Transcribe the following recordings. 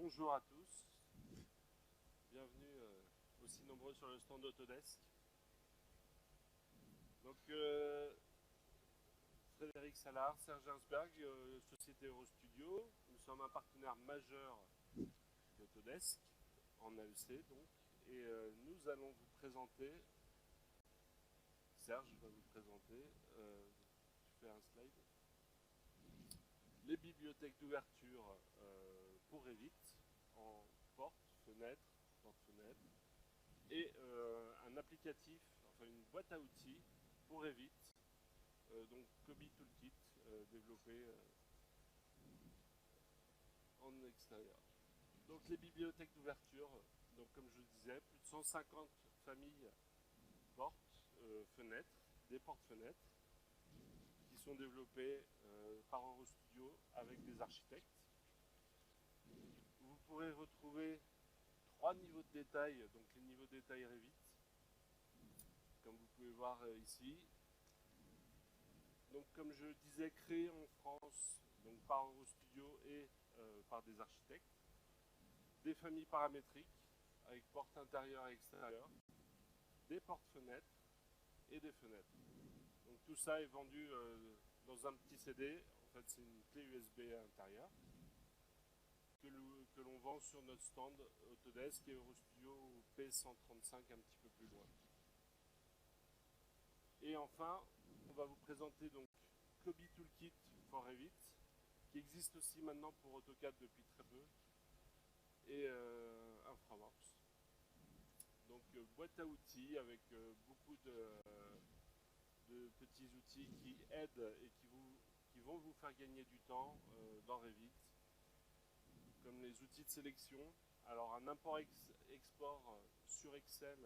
Bonjour à tous, bienvenue aussi nombreux sur le stand Autodesk. Donc Frédéric Salard, Serge Herzberg, Société Eurostudio. Nous sommes un partenaire majeur d'Autodesk en AEC donc, et nous allons vous présenter, Serge va vous présenter, je fais un slide, les bibliothèques d'ouverture pour Revit en porte, fenêtre, porte-fenêtre, et un applicatif, enfin une boîte à outils pour Revit, donc Kobi Toolkit, développé en extérieur. Donc les bibliothèques d'ouverture, donc comme je le disais, plus de 150 familles portes, fenêtres, des portes-fenêtres, qui sont développées par Eurostudio avec des architectes. Vous pourrez retrouver 3 niveaux de détail, donc les niveaux de détail Revit, comme vous pouvez voir ici. Donc comme je le disais, créé en France donc par Eurostudio et par des architectes. Des familles paramétriques avec portes intérieures et extérieures, des portes-fenêtres et des fenêtres. Donc tout ça est vendu dans un petit CD. En fait, c'est une clé USB à l'intérieur que l'on vend sur notre stand Autodesk et Eurostudio P135 un petit peu plus loin. Et enfin, on va vous présenter donc Kobi Toolkit for Revit, qui existe aussi maintenant pour AutoCAD depuis très peu, et InfraWorks. Donc boîte à outils avec beaucoup de petits outils qui aident et qui vont vous faire gagner du temps dans Revit, comme les outils de sélection. Alors un import-export sur Excel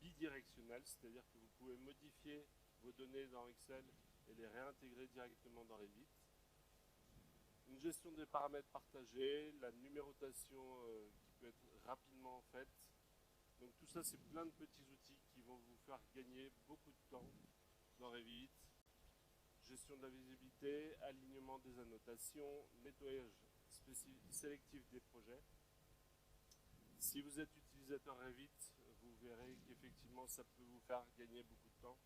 bidirectionnel, c'est-à-dire que vous pouvez modifier vos données dans Excel et les réintégrer directement dans Revit. Une gestion des paramètres partagés, la numérotation qui peut être rapidement faite. Donc tout ça, c'est plein de petits outils qui vont vous faire gagner beaucoup de temps dans Revit. Gestion de la visibilité, alignement des annotations, nettoyage sélectif des projets. Si vous êtes utilisateur Revit, vous verrez qu'effectivement ça peut vous faire gagner beaucoup de temps.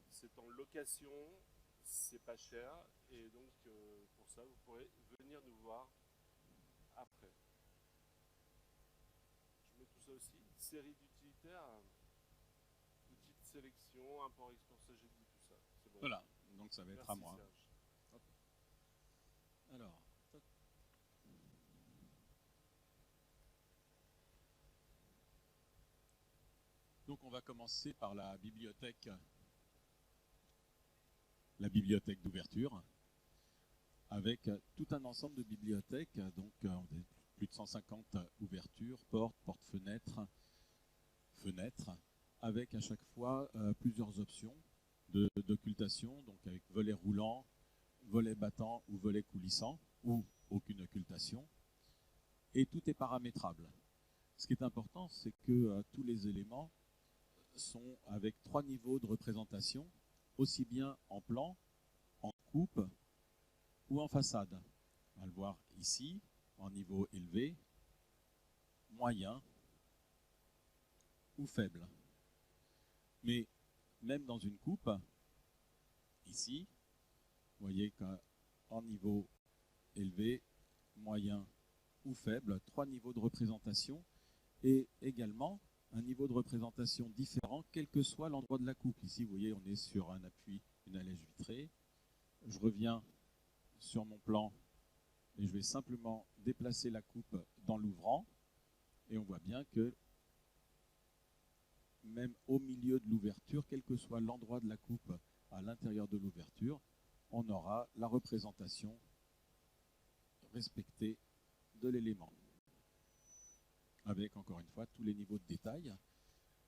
C'est en location, c'est pas cher, et donc pour ça vous pourrez venir nous voir après. Je mets tout ça aussi, série d'utilitaires, outils de sélection, import-export, ça j'ai dit tout ça. C'est bon. Voilà, donc ça va être Merci, à moi. Serge. Hop. Alors, donc on va commencer par la bibliothèque d'ouverture, avec tout un ensemble de bibliothèques, donc plus de 150 ouvertures, portes, portes-fenêtres, fenêtres, avec à chaque fois plusieurs options d'occultation, donc avec volet roulant, volet battant ou volet coulissant, ou aucune occultation, et tout est paramétrable. Ce qui est important, c'est que tous les éléments sont avec 3 niveaux de représentation, aussi bien en plan, en coupe ou en façade. On va le voir ici, en niveau élevé, moyen ou faible. Mais même dans une coupe, ici, vous voyez qu'en niveau élevé, moyen ou faible, 3 niveaux de représentation, et également un niveau de représentation différent, quel que soit l'endroit de la coupe. Ici, vous voyez, on est sur un appui, une allège vitrée. Je reviens sur mon plan et je vais simplement déplacer la coupe dans l'ouvrant. Et on voit bien que même au milieu de l'ouverture, quel que soit l'endroit de la coupe à l'intérieur de l'ouverture, on aura la représentation respectée de l'élément. Avec, encore une fois, tous les niveaux de détail,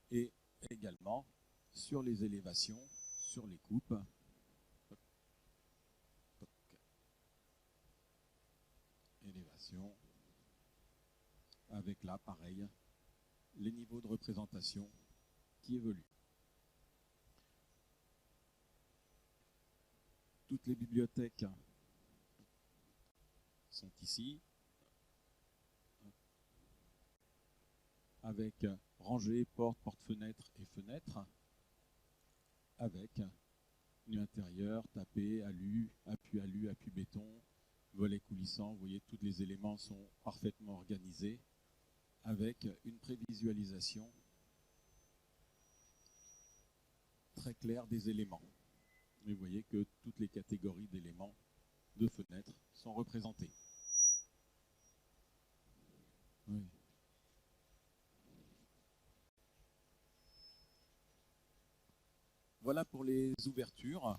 et également sur les élévations, sur les coupes. Élévation, avec là, pareil, les niveaux de représentation qui évoluent. Toutes les bibliothèques sont ici. avec rangée, porte, porte-fenêtre et fenêtre, avec menu intérieur, tapé, alu, appui béton, volet coulissant. Vous voyez, tous les éléments sont parfaitement organisés, avec une prévisualisation très claire des éléments. Et vous voyez que toutes les catégories d'éléments de fenêtres sont représentées. Oui. Voilà pour les ouvertures.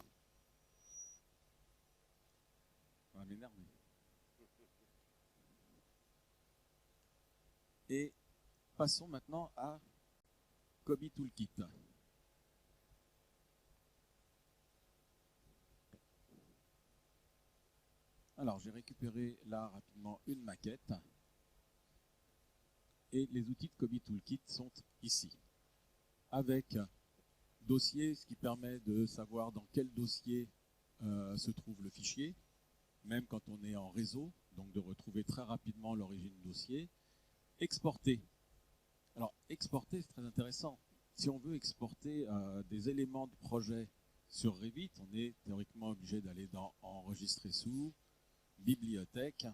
Ça va m'énerver. Et passons maintenant à Cobie Toolkit. Alors, j'ai récupéré là rapidement une maquette. Et les outils de Cobie Toolkit sont ici. Avec dossier, ce qui permet de savoir dans quel dossier se trouve le fichier, même quand on est en réseau, donc de retrouver très rapidement l'origine du dossier. Exporter. Alors, exporter, c'est très intéressant. Si on veut exporter des éléments de projet sur Revit, on est théoriquement obligé d'aller dans Enregistrer sous, Bibliothèque,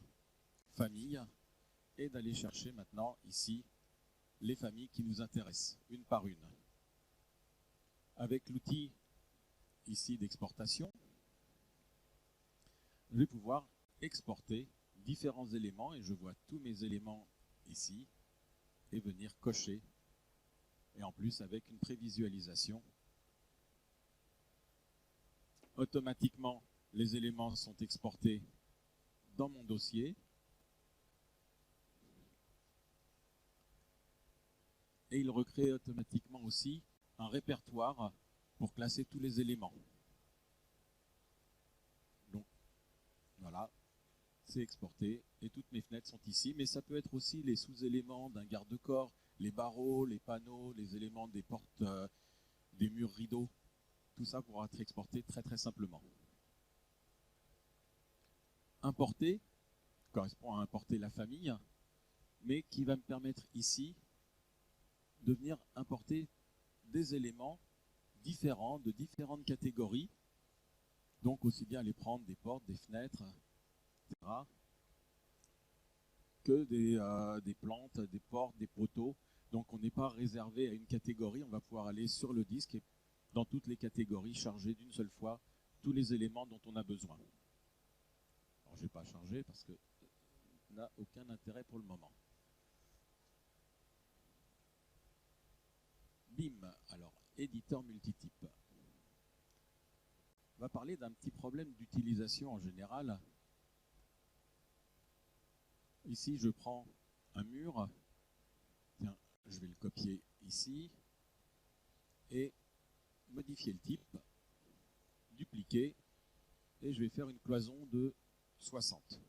Famille, et d'aller chercher maintenant ici les familles qui nous intéressent, une par une. Avec l'outil ici d'exportation, je vais pouvoir exporter différents éléments et je vois tous mes éléments ici et venir cocher, et en plus avec une prévisualisation. Automatiquement, les éléments sont exportés dans mon dossier et il recrée automatiquement aussi un répertoire pour classer tous les éléments. Donc voilà, c'est exporté et toutes mes fenêtres sont ici, mais ça peut être aussi les sous-éléments d'un garde-corps, les barreaux, les panneaux, les éléments des portes, des murs rideaux. Tout ça pourra être exporté très très simplement. Importer correspond à importer la famille, mais qui va me permettre ici de venir importer des éléments différents, de différentes catégories, donc aussi bien les prendre des portes, des fenêtres, etc., que des plantes, des portes, des poteaux. Donc on n'est pas réservé à une catégorie, on va pouvoir aller sur le disque et dans toutes les catégories charger d'une seule fois tous les éléments dont on a besoin. Alors je ne vais pas changer parce que ça n'a aucun intérêt pour le moment. BIM, alors éditeur multitype. On va parler d'un petit problème d'utilisation en général. Ici, je prends un mur. Tiens, je vais le copier ici. Et modifier le type. Dupliquer. Et je vais faire une cloison de 60.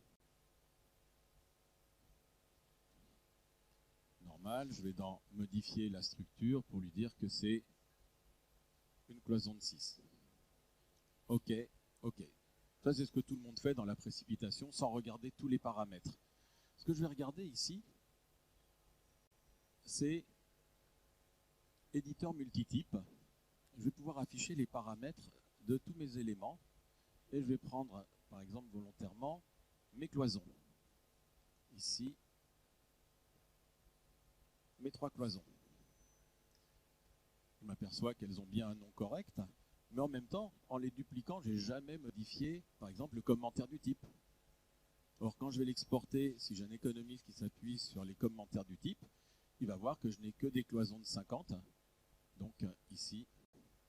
Normal, je vais dans modifier la structure pour lui dire que c'est une cloison de 6. OK, OK. Ça, c'est ce que tout le monde fait dans la précipitation sans regarder tous les paramètres. Ce que je vais regarder ici, c'est éditeur multitype. Je vais pouvoir afficher les paramètres de tous mes éléments et je vais prendre, par exemple, volontairement mes cloisons. Ici, mes 3 cloisons. Je m'aperçois qu'elles ont bien un nom correct, mais en même temps, en les dupliquant, je n'ai jamais modifié, par exemple, le commentaire du type. Or, quand je vais l'exporter, si j'ai un économiste qui s'appuie sur les commentaires du type, il va voir que je n'ai que des cloisons de 50. Donc ici,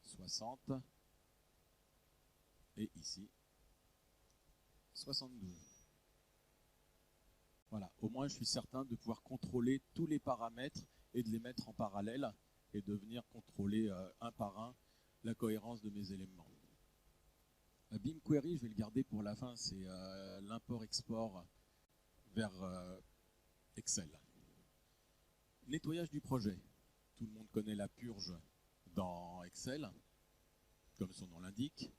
60. Et ici, 72. Voilà, au moins je suis certain de pouvoir contrôler tous les paramètres et de les mettre en parallèle et de venir contrôler un par un la cohérence de mes éléments. BIMquery, je vais le garder pour la fin, c'est l'import-export vers Excel. Nettoyage du projet. Tout le monde connaît la purge dans Excel, comme son nom l'indique,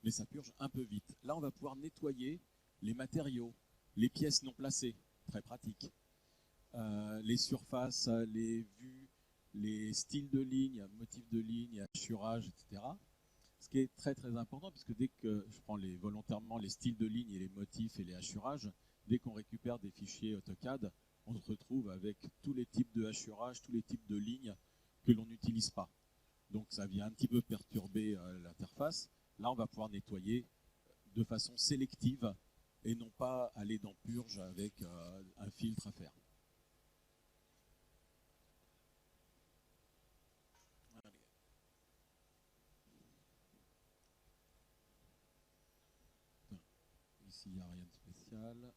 mais ça purge un peu vite. Là, on va pouvoir nettoyer les matériaux, les pièces non placées, très pratique. les surfaces, les vues, les styles de ligne, motifs de ligne, hachurage, etc. Ce qui est très très important, puisque dès que je prends volontairement les styles de ligne et les motifs et les hachurages, dès qu'on récupère des fichiers AutoCAD, on se retrouve avec tous les types de hachurage, tous les types de lignes que l'on n'utilise pas. Donc ça vient un petit peu perturber l'interface. Là, on va pouvoir nettoyer de façon sélective et non pas aller dans purge avec un filtre à faire. Ici, il n'y a rien de spécial.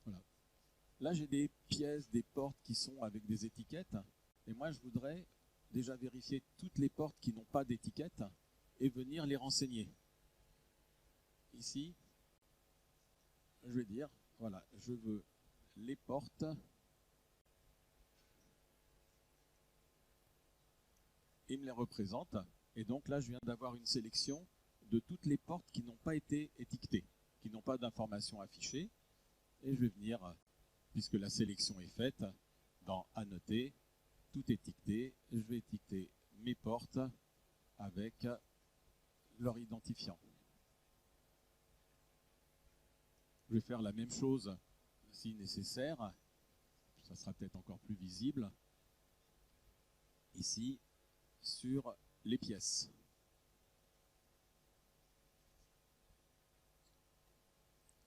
Voilà. Là, j'ai des pièces, des portes qui sont avec des étiquettes. Et moi, je voudrais déjà vérifier toutes les portes qui n'ont pas d'étiquette et venir les renseigner. Ici, je vais dire, voilà, je veux les portes et me les représente. Et donc là, je viens d'avoir une sélection de toutes les portes qui n'ont pas été étiquetées, qui n'ont pas d'informations affichées. Et je vais venir, puisque la sélection est faite, dans Annoter, tout étiqueté. Je vais étiqueter mes portes avec leur identifiant. Je vais faire la même chose si nécessaire. Ça sera peut-être encore plus visible. Ici, sur les pièces.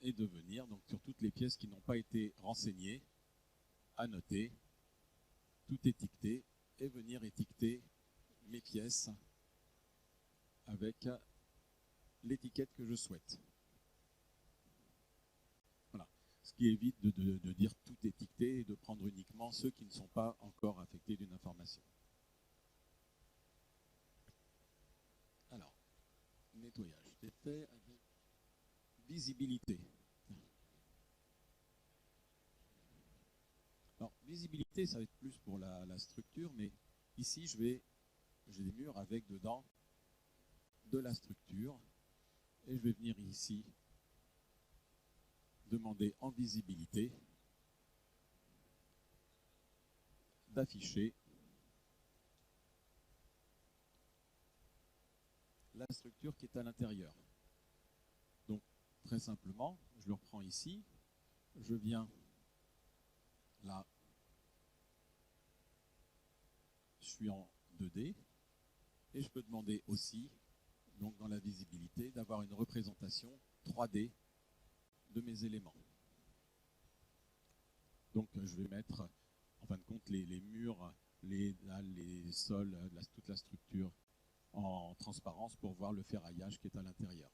Et de venir donc sur toutes les pièces qui n'ont pas été renseignées, annoter, tout étiqueter et venir étiqueter mes pièces avec l'étiquette que je souhaite. Voilà. Ce qui évite de dire tout étiqueté et de prendre uniquement ceux qui ne sont pas encore affectés d'une information. Alors, nettoyage, c'est fait avec visibilité. Alors, visibilité, ça va être plus pour la structure, mais ici, j'ai des murs avec dedans de la structure, et je vais venir ici demander en visibilité d'afficher la structure qui est à l'intérieur. Donc, très simplement, je le reprends ici, je viens là, je suis en 2D, et je peux demander aussi, donc dans la visibilité, d'avoir une représentation 3D de mes éléments. Donc je vais mettre, en fin de compte, les murs, les sols, toute la structure en transparence pour voir le ferraillage qui est à l'intérieur.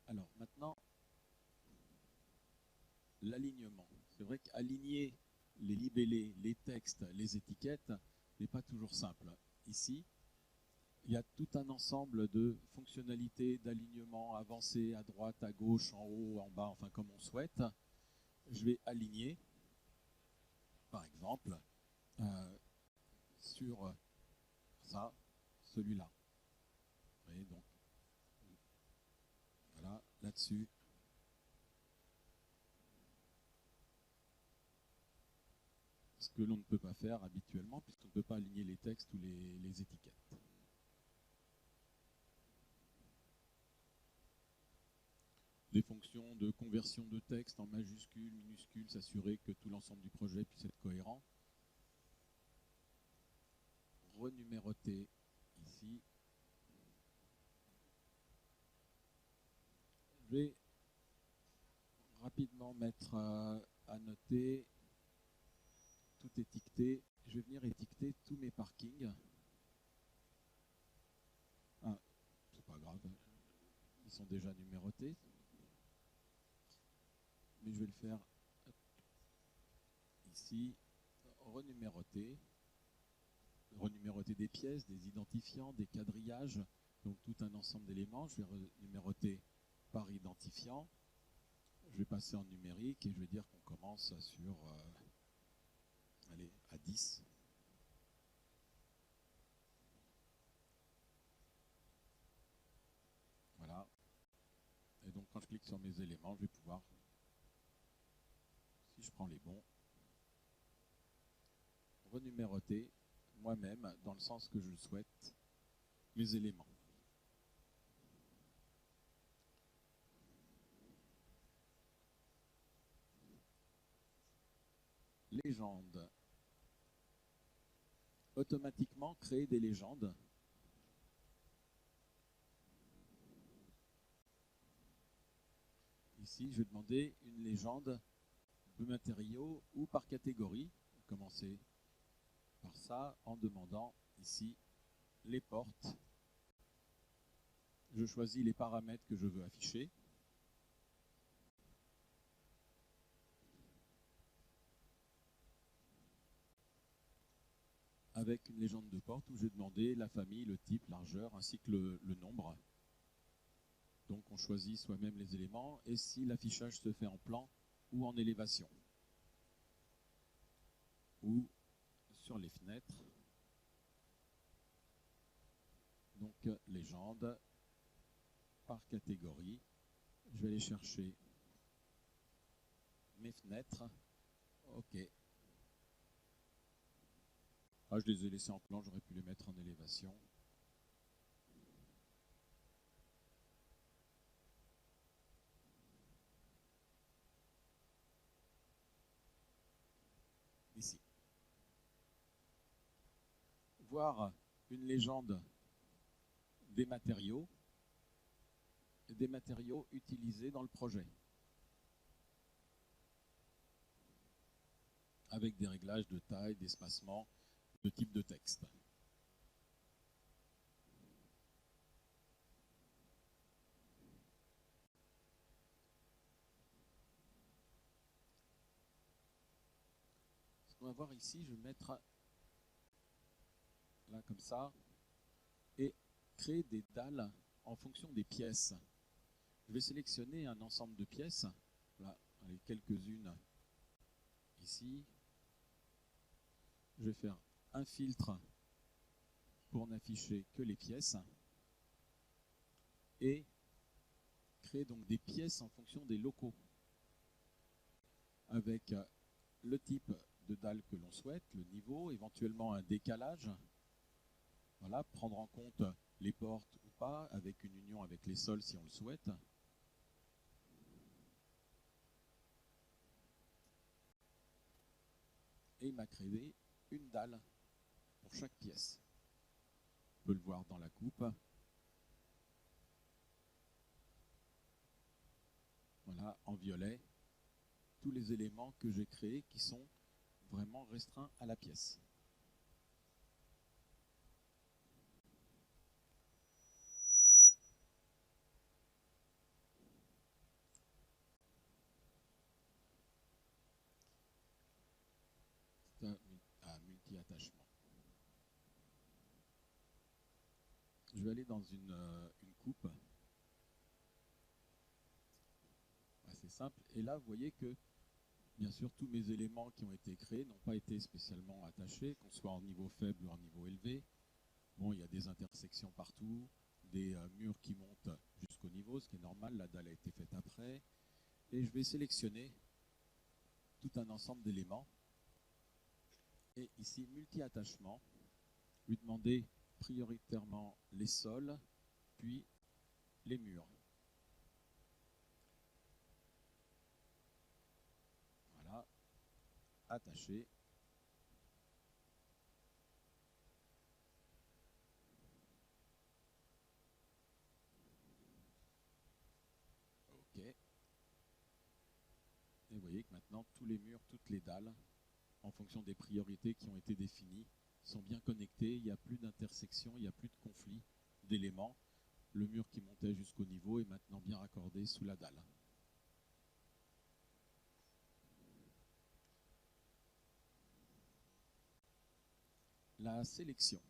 Alors maintenant, l'alignement. C'est vrai qu'aligner les libellés, les textes, les étiquettes n'est pas toujours simple. Ici, il y a tout un ensemble de fonctionnalités d'alignement avancées à droite, à gauche, en haut, en bas, enfin comme on souhaite. Je vais aligner, par exemple, sur ça, celui-là. Vous voyez, donc, voilà, là-dessus. Ce que l'on ne peut pas faire habituellement, puisqu'on ne peut pas aligner les textes ou les étiquettes. Des fonctions de conversion de texte en majuscules, minuscules, s'assurer que tout l'ensemble du projet puisse être cohérent. Renuméroter ici. Je vais rapidement mettre à noter, tout étiqueter. Je vais venir étiqueter tous mes parkings. Ah, c'est pas grave, ils sont déjà numérotés. Mais je vais le faire ici, renuméroter des pièces, des identifiants, des quadrillages, donc tout un ensemble d'éléments. Je vais renuméroter par identifiant. Je vais passer en numérique et je vais dire qu'on commence sur allez, à 10. clique sur mes éléments, je vais pouvoir, si je prends les bons, renuméroter moi-même, dans le sens que je le souhaite, mes éléments. Légende. Automatiquement créer des légendes. Ici, je vais demander une légende de matériaux ou par catégorie. Je vais commencer par ça en demandant ici les portes. Je choisis les paramètres que je veux afficher. Avec une légende de porte où je vais demander la famille, le type, largeur ainsi que le nombre. Donc on choisit soi-même les éléments et si l'affichage se fait en plan ou en élévation. Ou sur les fenêtres. Donc légende par catégorie. Je vais aller chercher mes fenêtres. OK. Ah, je les ai laissés en plan, j'aurais pu les mettre en élévation. Ici. Voir une légende des matériaux utilisés dans le projet. Avec des réglages de taille, d'espacement, de type de texte. Ce qu'on va voir ici, je vais mettre là comme ça et créer des dalles en fonction des pièces. Je vais sélectionner un ensemble de pièces, là, allez, quelques-unes ici. Je vais faire un filtre pour n'afficher que les pièces et créer donc des pièces en fonction des locaux avec le type de dalle que l'on souhaite, le niveau, éventuellement un décalage. Voilà, prendre en compte les portes ou pas, avec une union avec les sols si on le souhaite. Et il m'a créé une dalle pour chaque pièce. On peut le voir dans la coupe. Voilà, en violet, tous les éléments que j'ai créés qui sont vraiment restreints à la pièce. C'est un multi-attachement. Je vais aller dans une coupe assez simple. Et là, vous voyez que, bien sûr, tous mes éléments qui ont été créés n'ont pas été spécialement attachés, qu'on soit en niveau faible ou en niveau élevé. Bon, il y a des intersections partout, des murs qui montent jusqu'au niveau, ce qui est normal, la dalle a été faite après. Et je vais sélectionner tout un ensemble d'éléments. Et ici, multi-attachement, lui demander prioritairement les sols, puis les murs. Voilà, attaché. OK. Et vous voyez que maintenant, tous les murs, toutes les dalles, en fonction des priorités qui ont été définies, sont bien connectés, il n'y a plus d'intersection, il n'y a plus de conflit d'éléments. Le mur qui montait jusqu'au niveau est maintenant bien raccordé sous la dalle. La sélection.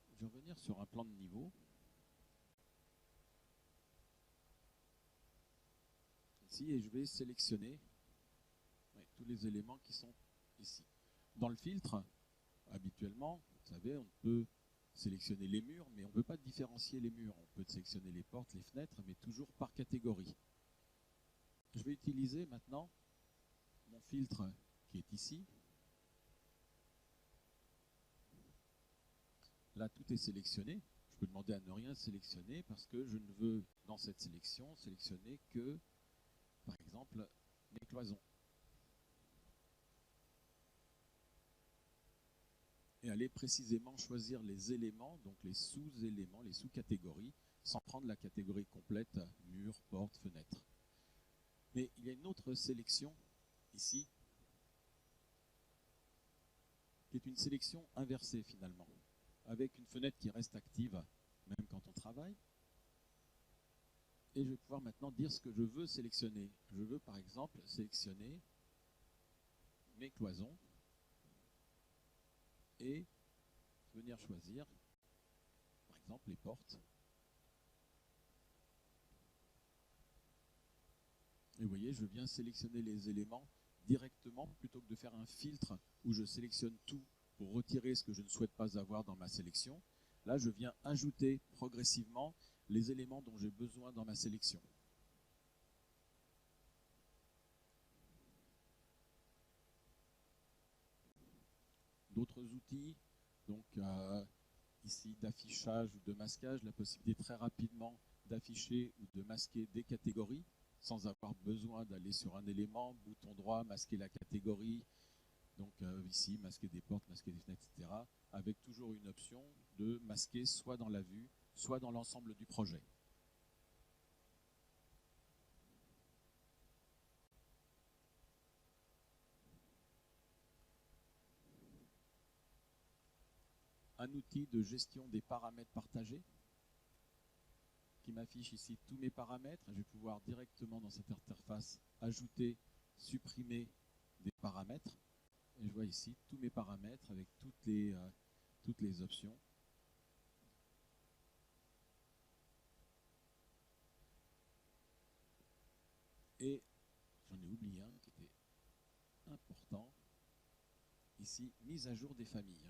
Je vais revenir sur un plan de niveau. Ici, et je vais sélectionner tous les éléments qui sont ici. Dans le filtre, habituellement, vous savez, on peut sélectionner les murs, mais on ne peut pas différencier les murs. On peut sélectionner les portes, les fenêtres, mais toujours par catégorie. Je vais utiliser maintenant mon filtre qui est ici. Là, tout est sélectionné. Je peux demander à ne rien sélectionner parce que je ne veux, dans cette sélection, sélectionner que, par exemple, mes cloisons. Et aller précisément choisir les éléments, donc les sous-éléments, les sous-catégories, sans prendre la catégorie complète, mur, porte, fenêtre. Mais il y a une autre sélection ici, qui est une sélection inversée finalement, avec une fenêtre qui reste active, même quand on travaille. Et je vais pouvoir maintenant dire ce que je veux sélectionner. Je veux par exemple sélectionner mes cloisons et venir choisir, par exemple, les portes. Et vous voyez, je viens sélectionner les éléments directement plutôt que de faire un filtre où je sélectionne tout pour retirer ce que je ne souhaite pas avoir dans ma sélection. Là, je viens ajouter progressivement les éléments dont j'ai besoin dans ma sélection. D'autres outils, donc ici d'affichage ou de masquage, la possibilité très rapidement d'afficher ou de masquer des catégories sans avoir besoin d'aller sur un élément, bouton droit, masquer la catégorie, donc ici masquer des portes, masquer des fenêtres, etc. avec toujours une option de masquer soit dans la vue, soit dans l'ensemble du projet. Un outil de gestion des paramètres partagés qui m'affiche ici tous mes paramètres. Je vais pouvoir directement dans cette interface ajouter, supprimer des paramètres. Et je vois ici tous mes paramètres avec toutes les options. Et j'en ai oublié un qui était important. Ici, mise à jour des familles.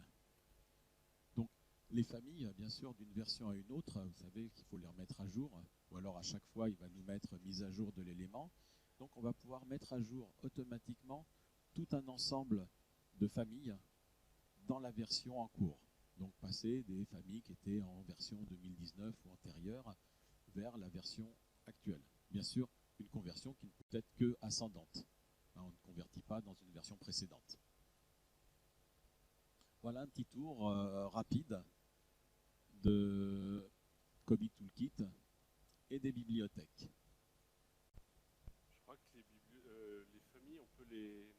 Donc, les familles, bien sûr, d'une version à une autre, vous savez qu'il faut les remettre à jour, ou alors à chaque fois, il va nous mettre mise à jour de l'élément. Donc, on va pouvoir mettre à jour automatiquement tout un ensemble de familles dans la version en cours. Donc, passer des familles qui étaient en version 2019 ou antérieure vers la version actuelle. Bien sûr, une conversion qui ne peut être que ascendante. On ne convertit pas dans une version précédente. Voilà un petit tour rapide de Coby Toolkit et des bibliothèques. Je crois que les familles, on peut les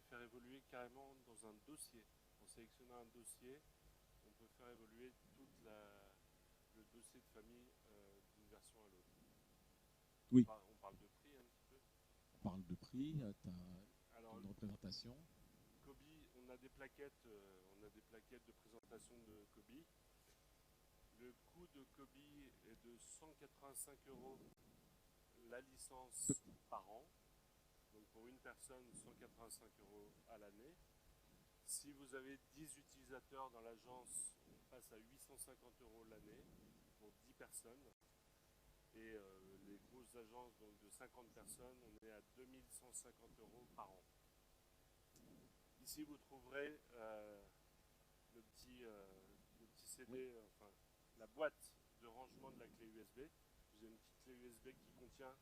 faire évoluer carrément dans un dossier. En sélectionnant un dossier, on peut faire évoluer tout le dossier de famille d'une version à l'autre. Oui. On parle de prix un petit peu. On parle de prix, tu as une représentation. Coby, on a des plaquettes de présentation de Coby. Le coût de Coby est de 185 € la licence par an. Donc pour une personne, 185 € à l'année. Si vous avez 10 utilisateurs dans l'agence, on passe à 850 € l'année pour 10 personnes. Et les grosses agences donc de 50 personnes, on est à 2150 € par an. Ici, vous trouverez le petit CD, enfin la boîte de rangement de la clé USB. Vous avez une petite clé USB qui contient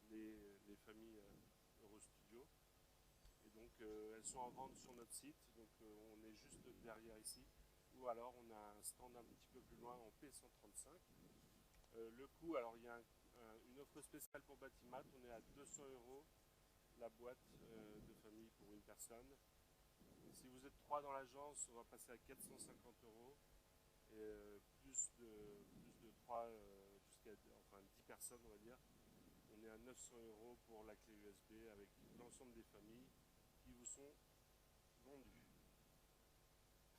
les familles Eurostudio. Et donc, elles sont en vente sur notre site. Donc, on est juste derrière ici. Ou alors, on a un stand un petit peu plus loin en P135. Le coût, alors il y a une offre spéciale pour Batimat. On est à 200 € la boîte de famille pour une personne. Si vous êtes 3 dans l'agence, on va passer à 450 €. Et plus de 3 jusqu'à 10 personnes, on va dire. On est à 900 € pour la clé USB avec l'ensemble des familles qui vous sont vendues.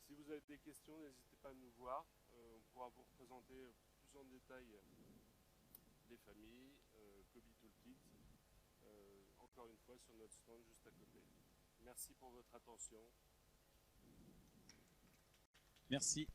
Si vous avez des questions, n'hésitez pas à nous voir. On pourra vous représenter plus en détail les familles, Coby Toolkit, encore une fois sur notre stand juste à côté. Merci pour votre attention. Merci.